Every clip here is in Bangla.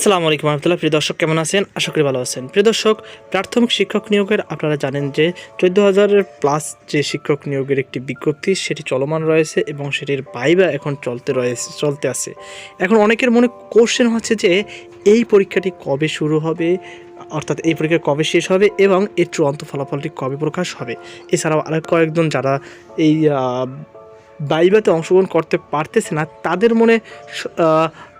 আসসালামু আলাইকুম রহমতুল্লাহ। প্রিয় দর্শক, কেমন আছেন? আশা করি ভালো আছেন। প্রিয় দর্শক, প্রাথমিক শিক্ষক নিয়োগের আপনারা জানেন যে 14,000-এর প্লাস যে শিক্ষক নিয়োগের একটি বিজ্ঞপ্তি সেটি চলমান রয়েছে এবং সেটির ভাইভা এখন চলতে আছে। এখন অনেকের মনে কোশ্চেন হচ্ছে যে এই পরীক্ষাটি কবে শুরু হবে, অর্থাৎ এই পরীক্ষা কবে শেষ হবে এবং এর চূড়ান্ত ফলাফলটি কবে প্রকাশ হবে। এছাড়াও আরও কয়েকজন যারা এই ভাইভাতে অংশগ্রহণ করতে পারতেছে না, তাদের মনে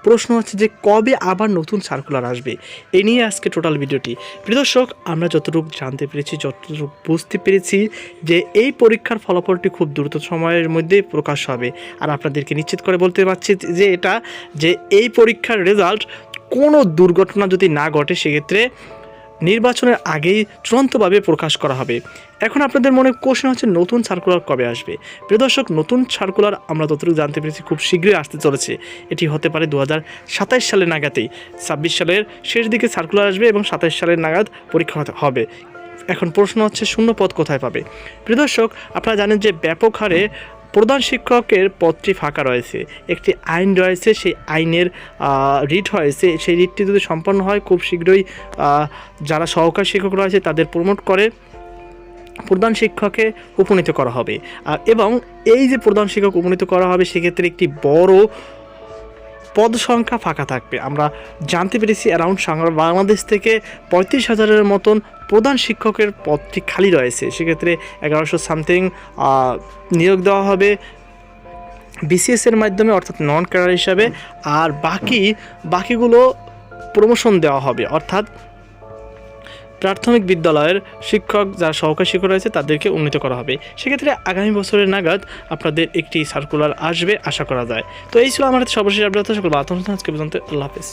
প্রশ্ন হচ্ছে যে কবে আবার নতুন সার্কুলার আসবে। এই নিয়ে আজকে টোটাল ভিডিওটি। প্রিয় দর্শক, আমরা যতটুকু জানতে পেরেছি, যতটুকু বুঝতে পেরেছি যে এই পরীক্ষার ফলাফলটি খুব দ্রুত সময়ের মধ্যেই প্রকাশ হবে। আর আপনাদেরকে নিশ্চিত করে বলতে পারছি যে এই পরীক্ষার রেজাল্ট কোনো দুর্ঘটনা যদি না ঘটে, সেক্ষেত্রে নির্বাচনের আগেই চূড়ান্তভাবে প্রকাশ করা হবে। এখন আপনাদের মনে কোশ্চেন হচ্ছে নতুন সার্কুলার কবে আসবে। প্রিয় দর্শক, নতুন সার্কুলার আমরা যতটুকু জানতে পেরেছি খুব শীঘ্রই আসতে চলেছে। এটি হতে পারে 2027 সালের নাগাদেই। 26 সালের শেষ দিকে সার্কুলার আসবে এবং 27 সালের নাগাদ পরীক্ষা হবে। এখন প্রশ্ন হচ্ছে শূন্য পদ কোথায় পাবে। প্রিয় দর্শক, আপনারা জানেন যে ব্যাপক হারে প্রধান শিক্ষকের পদটি ফাঁকা রয়েছে। একটি আইন রয়েছে, সেই আইনের রিট হয়েছে। সেই রিটটি যদি সম্পন্ন হয়, খুব শীঘ্রই যারা সহকারী শিক্ষক রয়েছে তাদের প্রমোট করে প্রধান শিক্ষকে উপনীত করা হবে। এবং এই যে প্রধান শিক্ষক উপনীত করা হবে, সেক্ষেত্রে একটি বড় পদ সংখ্যা ফাঁকা থাকবে। আমরা জানতে পেরেছি অ্যারাউন্ড বাংলাদেশ থেকে 35,000-এর মতন প্রধান শিক্ষকের পদটি খালি রয়েছে। সেক্ষেত্রে 1100 সামথিং নিয়োগ দেওয়া হবে বিসিএসের মাধ্যমে, অর্থাৎ নন ক্যাডার হিসাবে। আর বাকিগুলো প্রমোশন দেওয়া হবে, অর্থাৎ প্রাথমিক বিদ্যালয়ের শিক্ষক যারা সহকারী শিক্ষক রয়েছে তাদেরকে উন্নীত করা হবে। সেক্ষেত্রে আগামী বছরের নাগাদ আপনাদের একটি সার্কুলার আসবে আশা করা যায়। তো এই ছিল আমার সর্বশেষ আপডেট। সকল আজকে পর্যন্ত আল্লাহ হাফেজ।